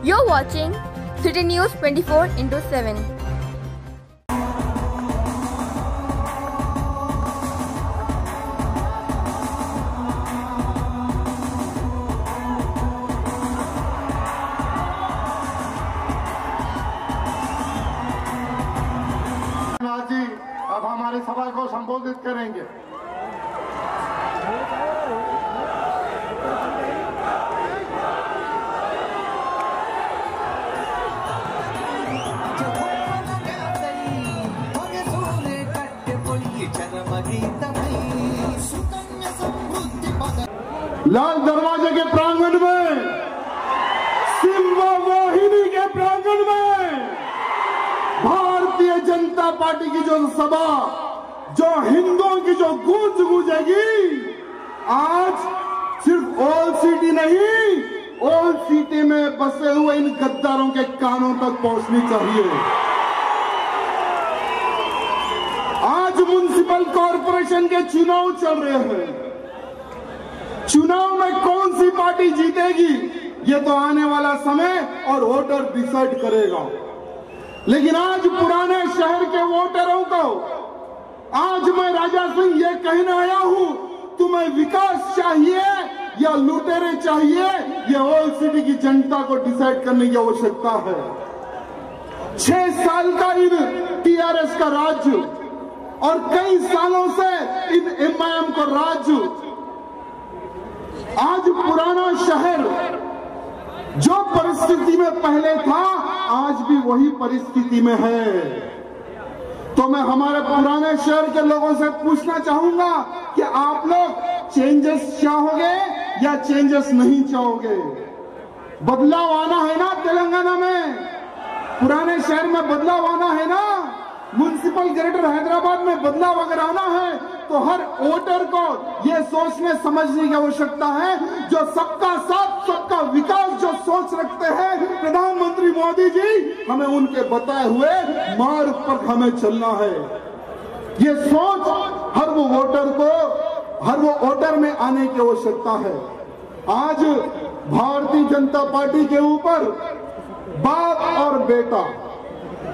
You're watching City News 24/7. अब हमारी सभा को संबोधित करेंगे। लाल दरवाजे के प्रांगण में, सिम्बा वाहिनी के प्रांगण में भारतीय जनता पार्टी की जो सभा, जो हिंदुओं की जो गूंज गूंजेगी, आज सिर्फ ओल्ड सिटी नहीं, ओल्ड सिटी में बसे हुए इन गद्दारों के कानों तक पहुंचनी चाहिए। आज म्युनिसिपल कॉरपोरेशन के चुनाव चल रहे हैं। चुनाव में कौन सी पार्टी जीतेगी ये तो आने वाला समय और वोटर डिसाइड करेगा। लेकिन आज पुराने शहर के वोटरों को आज मैं राजा सिंह ये कहने आया हूं, तुम्हें विकास चाहिए या लुटेरे चाहिए, ये ओल्ड सिटी की जनता को डिसाइड करने की आवश्यकता है। 6 साल का इन टीआरएस का राज्य और कई सालों से इन एमआईएम का राज्य, आज पुराना शहर जो परिस्थिति में पहले था आज भी वही परिस्थिति में है। तो मैं हमारे पुराने शहर के लोगों से पूछना चाहूंगा कि आप लोग चेंजेस चाहोगे या चेंजेस नहीं चाहोगे? बदलाव आना है ना तेलंगाना में, पुराने शहर में बदलाव आना है ना, म्युनिसिपल ग्रेटर हैदराबाद में बदलाव अगर आना है तो हर वोटर को यह सोचने समझने की आवश्यकता है, जो सबका साथ सबका विकास जो सोच रखते हैं प्रधानमंत्री मोदी जी, हमें उनके बताए हुए मार्ग पर हमें चलना है। ये सोच हर वो वोटर में आने की आवश्यकता है। आज भारतीय जनता पार्टी के ऊपर बाप और बेटा,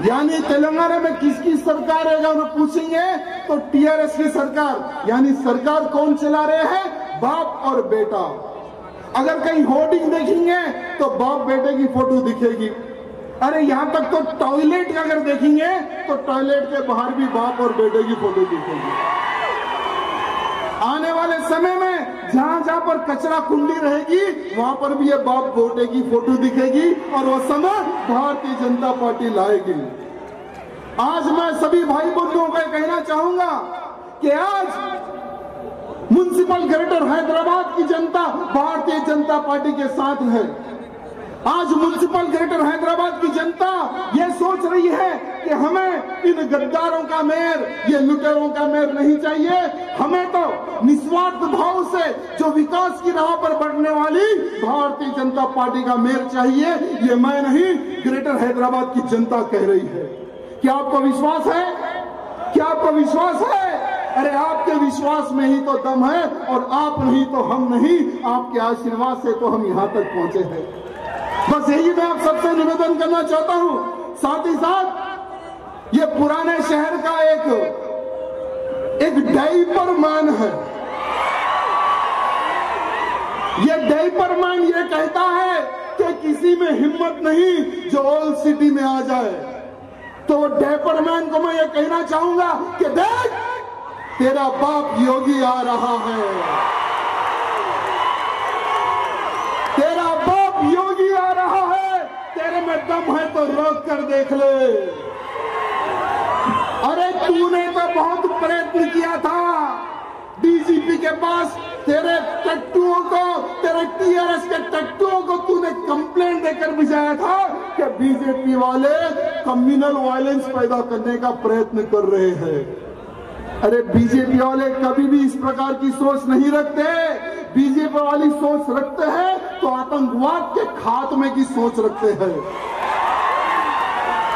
यानी तेलंगाना में किसकी सरकार है अगर पूछेंगे तो टीआरएस की सरकार, यानी सरकार कौन चला रहे हैं? बाप और बेटा। अगर कहीं होर्डिंग देखेंगे तो बाप बेटे की फोटो दिखेगी। अरे यहां तक तो टॉयलेट अगर देखेंगे तो टॉयलेट के बाहर भी बाप और बेटे की फोटो दिखेगी। आने वाले समय में जहां जहां पर कचरा कुंडी रहेगी वहां पर भी ये बाप बेटे की फोटो दिखेगी और वो समय भारतीय जनता पार्टी लाएगी। आज मैं सभी भाई बंधुओं को कहना चाहूंगा कि आज म्युनिसिपल ग्रेटर हैदराबाद की जनता भारतीय जनता पार्टी के साथ है। आज म्युनिसिपल ग्रेटर हैदराबाद की जनता ये सोच रही है कि हमें इन गद्दारों का मेयर, ये लुटेरों का मेयर नहीं चाहिए, हमें तो निस्वार्थ भाव से जो विकास की राह पर बढ़ने वाली भारतीय जनता पार्टी का मेयर चाहिए। ये मैं नहीं, ग्रेटर हैदराबाद की जनता कह रही है। क्या आपको विश्वास है? क्या आपको विश्वास है? अरे आपके विश्वास में ही तो दम है, और आप नहीं तो हम नहीं, आपके आशीर्वाद से तो हम यहाँ तक पहुंचे हैं। बस यही मैं आप सबसे निवेदन करना चाहता हूं। साथ ही साथ ये पुराने शहर का एक डायपर मैन है। ये डायपर मैन ये कहता है कि किसी में हिम्मत नहीं जो ओल्ड सिटी में आ जाए। तो डायपर मैन को मैं ये कहना चाहूंगा कि देख, तेरा बाप योगी आ रहा है, तेरा बाप योगी आ रहा है, तेरे में दम है तो रोक कर देख ले। अरे तूने तो बहुत प्रयत्न किया था डीजीपी के पास, तेरे टट्टुओं को, तेरे टीआरएस के टट्टुओं को तूने कंप्लेंट देकर भिजाया था कि बीजेपी वाले कम्युनल वायलेंस पैदा करने का प्रयत्न कर रहे हैं। अरे बीजेपी वाले कभी भी इस प्रकार की सोच नहीं रखते। बीजेपी वाली सोच रखते हैं तो आतंकवाद के खात्मे की सोच रखते हैं।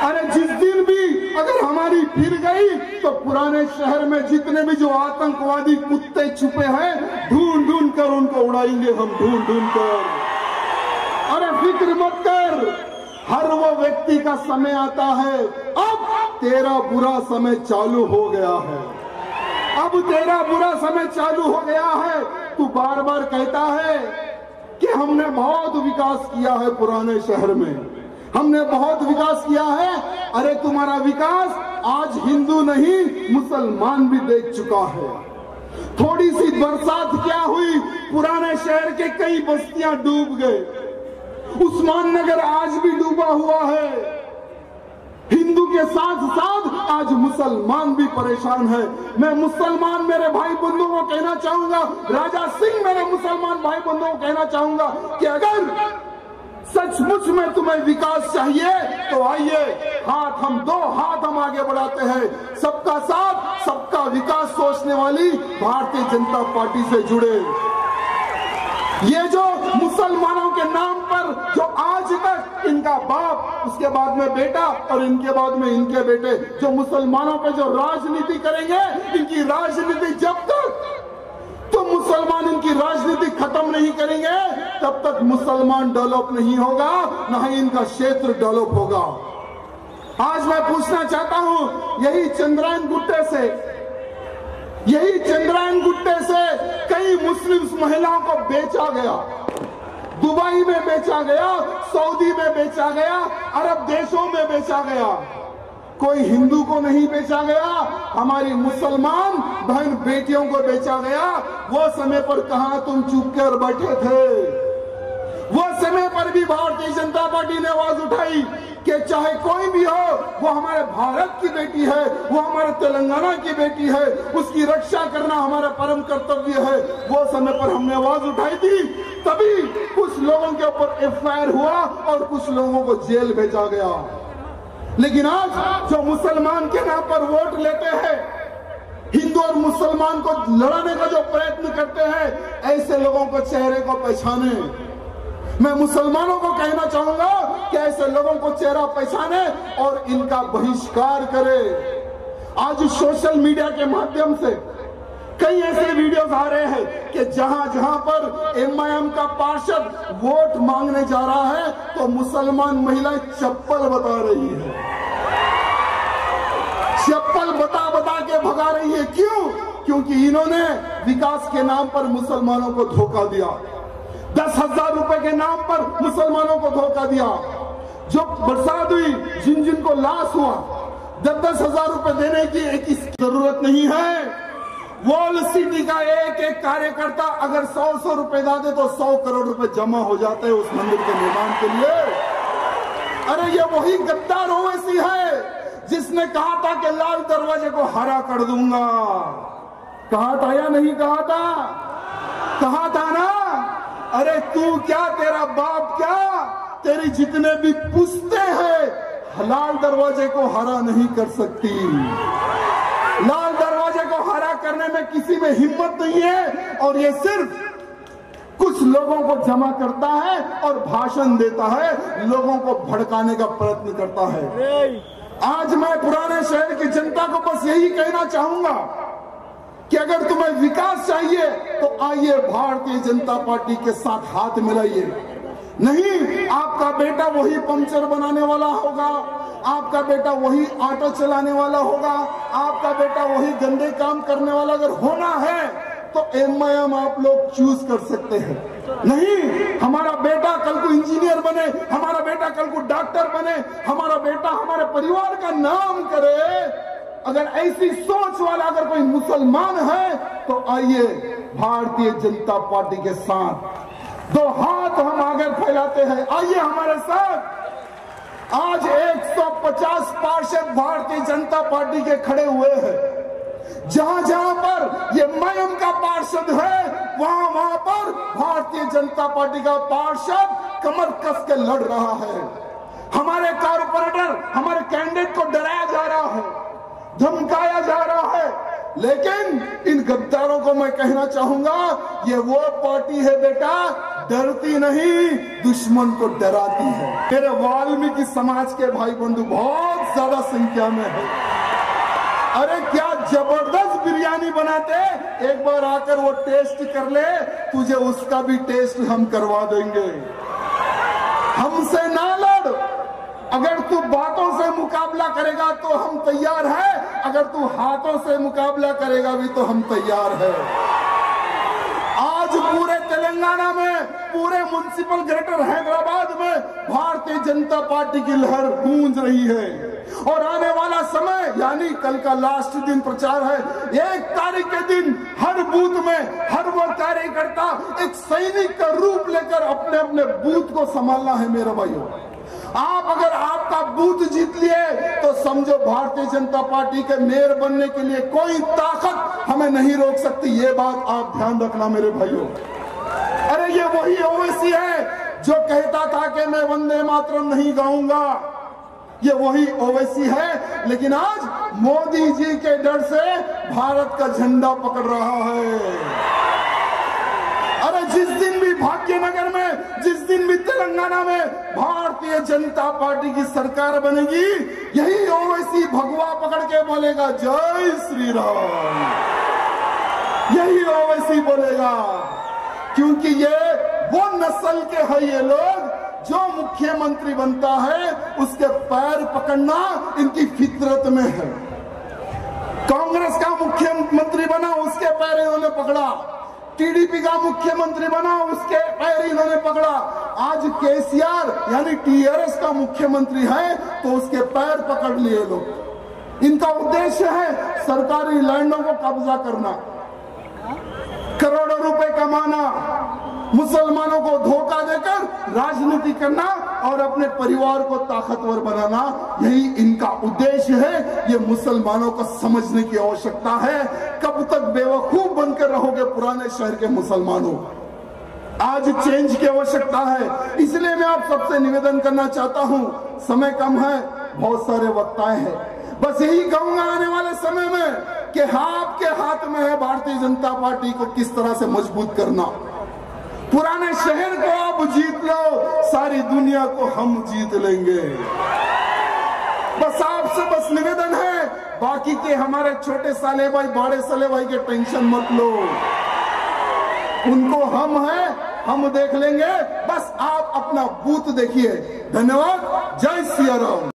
अरे जिस दिन भी अगर हमारी फिर गई तो पुराने शहर में जितने भी जो आतंकवादी कुत्ते छुपे हैं ढूंढ ढूंढ कर उनको उड़ाएंगे हम, ढूंढ ढूंढ कर। अरे फिक्र मत कर, हर वो व्यक्ति का समय आता है। अब तेरा बुरा समय चालू हो गया है, अब तेरा बुरा समय चालू हो गया है। तू बार बार कहता है कि हमने बहुत विकास किया है पुराने शहर में, हमने बहुत विकास किया है। अरे तुम्हारा विकास आज हिंदू नहीं मुसलमान भी देख चुका है। थोड़ी सी बरसात क्या हुई, पुराने शहर के कई बस्तियां डूब गए। उस्मान नगर आज भी डूबा हुआ है। हिंदू के साथ साथ आज मुसलमान भी परेशान है। मैं मुसलमान मेरे भाई बंधुओं को कहना चाहूंगा, राजा सिंह मेरे मुसलमान भाई बंधुओं को कहना चाहूंगा कि अगर सचमुच में तुम्हें विकास चाहिए तो आइए, हाथ हम दो हाथ हम आगे बढ़ाते हैं। सबका साथ सबका विकास सोचने वाली भारतीय जनता पार्टी से जुड़े। ये जो मुसलमानों के नाम पर जो आज तक इनका बाप, उसके बाद में बेटा और इनके बाद में इनके बेटे जो मुसलमानों पे जो राजनीति करेंगे, इनकी राजनीति जब तक तो मुसलमान इनकी राजनीति खत्म नहीं करेंगे तब तक मुसलमान डेवलप नहीं होगा, न ही इनका क्षेत्र डेवलप होगा। आज मैं पूछना चाहता हूं, यही चंद्रायन गुट्टे से कई मुस्लिम महिलाओं को बेचा गया, दुबई में बेचा गया, सऊदी में बेचा गया, अरब देशों में बेचा गया। कोई हिंदू को नहीं बेचा गया, हमारी मुसलमान बहन बेटियों को बेचा गया। वो समय पर कहां तुम चुप कर बैठे थे? वो समय पर भी भारतीय जनता पार्टी ने आवाज उठाई कि चाहे कोई भी हो, वो हमारे भारत की बेटी है, वो हमारे तेलंगाना की बेटी है, उसकी रक्षा करना हमारा परम कर्तव्य है। वो समय पर हमने आवाज उठाई थी, तभी कुछ लोगों के ऊपर एफआईआर हुआ और कुछ लोगों को जेल भेजा गया। लेकिन आज जो मुसलमान के नाम पर वोट लेते हैं, हिंदू और मुसलमान को लड़ाने का जो प्रयत्न करते हैं, ऐसे लोगों को चेहरे को पहचाने। मैं मुसलमानों को कहना चाहूंगा कि ऐसे लोगों को चेहरा पहचाने और इनका बहिष्कार करे। आज सोशल मीडिया के माध्यम से कई ऐसे वीडियोस आ रहे हैं कि जहां जहां पर एमआईएम का पार्षद वोट मांगने जा रहा है तो मुसलमान महिलाएं चप्पल बता रही है, चप्पल बता बता के भगा रही है। क्यों? क्योंकि इन्होंने विकास के नाम पर मुसलमानों को धोखा दिया, 10,000 रुपए के नाम पर मुसलमानों को धोखा दिया। जो बरसात हुई, जिन जिन को लॉस हुआ, 10,000 रुपए देने की जरूरत नहीं है। वॉल सिटी का एक एक कार्यकर्ता अगर 100 रुपए दे तो 100 करोड़ रुपए जमा हो जाते हैं उस मंदिर के निर्माण के लिए। अरे ये वही गद्दार ओवैसी है जिसने कहा था कि लाल दरवाजे को हरा कर दूंगा। कहा था या नहीं कहा था? कहा था ना। अरे तू क्या, तेरा बाप क्या, तेरी जितने भी पुश्ते हैं लाल दरवाजे को हरा नहीं कर सकती। लाल दरवाजे को हरा करने में किसी में हिम्मत नहीं है और ये सिर्फ कुछ लोगों को जमा करता है और भाषण देता है, लोगों को भड़काने का प्रयत्न करता है। आज मैं पुराने शहर की जनता को बस यही कहना चाहूंगा कि अगर तुम्हें विकास चाहिए तो आइए भारतीय जनता पार्टी के साथ हाथ मिलाइए। नहीं, आपका बेटा वही पंक्चर बनाने वाला होगा, आपका बेटा वही ऑटो चलाने वाला होगा, आपका बेटा वही गंदे काम करने वाला अगर होना है तो एमआईएम आप लोग चूज कर सकते हैं। नहीं, हमारा बेटा कल को इंजीनियर बने, हमारा बेटा कल को डॉक्टर बने, हमारा बेटा हमारे परिवार का नाम करे। अगर ऐसी सोच वाला अगर कोई मुसलमान है तो आइए भारतीय जनता पार्टी के साथ दो हाथ हम आगे फैलाते हैं, आइए हमारे साथ। आज 150 पार्षद भारतीय जनता पार्टी के खड़े हुए हैं। जहां जहां पर ये मयम का पार्षद है वहां वहां पर भारतीय जनता पार्टी का पार्षद कमर कस के लड़ रहा है। हमारे कारपोरेटर, हमारे कैंडिडेट को डराया जा रहा है, धमकाया जा रहा है। लेकिन इन गद्दारों को मैं कहना चाहूंगा, ये वो पार्टी है बेटा, डरती नहीं, दुश्मन को डराती है। मेरे वाल्मीकि समाज के भाई बंधु बहुत ज्यादा संख्या में है। अरे क्या जबरदस्त बिरयानी बनाते, एक बार आकर वो टेस्ट कर ले, तुझे उसका भी टेस्ट हम करवा देंगे। हमसे ना लड़, अगर तू बातों से मुकाबला करेगा तो हम तैयार है, अगर तू हाथों से मुकाबला करेगा भी तो हम तैयार है। आज पूरे तेलंगाना में, पूरे म्युनिसिपल ग्रेटर हैदराबाद में भारतीय जनता पार्टी की लहर गूंज रही है। और आने वाला समय यानी कल का लास्ट दिन प्रचार है, 1 तारीख के दिन हर बूथ में हर वो कार्यकर्ता एक सैनिक का रूप लेकर अपने अपने बूथ को संभालना है। मेरे भाइयों, आप अगर आपका बूथ जीत लिए तो समझो भारतीय जनता पार्टी के मेयर बनने के लिए कोई ताकत हमें नहीं रोक सकती। ये बात आप ध्यान रखना मेरे भाइयों। अरे ये वही ओवैसी है जो कहता था कि मैं वंदे मातरम नहीं गाऊंगा, ये वही ओवैसी है, लेकिन आज मोदी जी के डर से भारत का झंडा पकड़ रहा है। अरे जिस दिन भी भाग्यनगर में, जिस दिन भी तेलंगाना में भारतीय जनता पार्टी की सरकार बनेगी, यही ओवैसी भगवा पकड़ के बोलेगा जय श्री राम, यही ओवैसी बोलेगा। क्योंकि ये वो नस्ल के है ये लोग जो मुख्यमंत्री बनता है उसके पैर पकड़ना इनकी फितरत में है। कांग्रेस का मुख्यमंत्री बना, उसके पैर इन्होंने पकड़ा। टीडीपी का मुख्यमंत्री बना, उसके पैर इन्होंने पकड़ा। आज केसीआर यानी टीआरएस का मुख्यमंत्री है तो उसके पैर पकड़ लिए लोग। इनका उद्देश्य है सरकारी लैंडों को कब्जा करना, करोड़ों रुपए कमाना, मुसलमानों को धोखा देकर राजनीति करना और अपने परिवार को ताकतवर बनाना, यही इनका उद्देश्य है। ये मुसलमानों को समझने की आवश्यकता है। कब तक बेवकूफ बनकर रहोगे पुराने शहर के मुसलमानों? आज चेंज की आवश्यकता है। इसलिए मैं आप सबसे निवेदन करना चाहता हूं, समय कम है, बहुत सारे वक्ताएं हैं, बस यही कहूंगा आने वाले समय में कि आपके हाथ में है भारतीय जनता पार्टी को किस तरह से मजबूत करना। पुराने शहर को आप जीत लो, सारी दुनिया को हम जीत लेंगे। बस आपसे बस निवेदन है, बाकी के हमारे छोटे साले भाई, बड़े साले भाई के टेंशन मत लो, उनको हम हैं, हम देख लेंगे। बस आप अपना बूथ देखिए। धन्यवाद। जय सिया राम।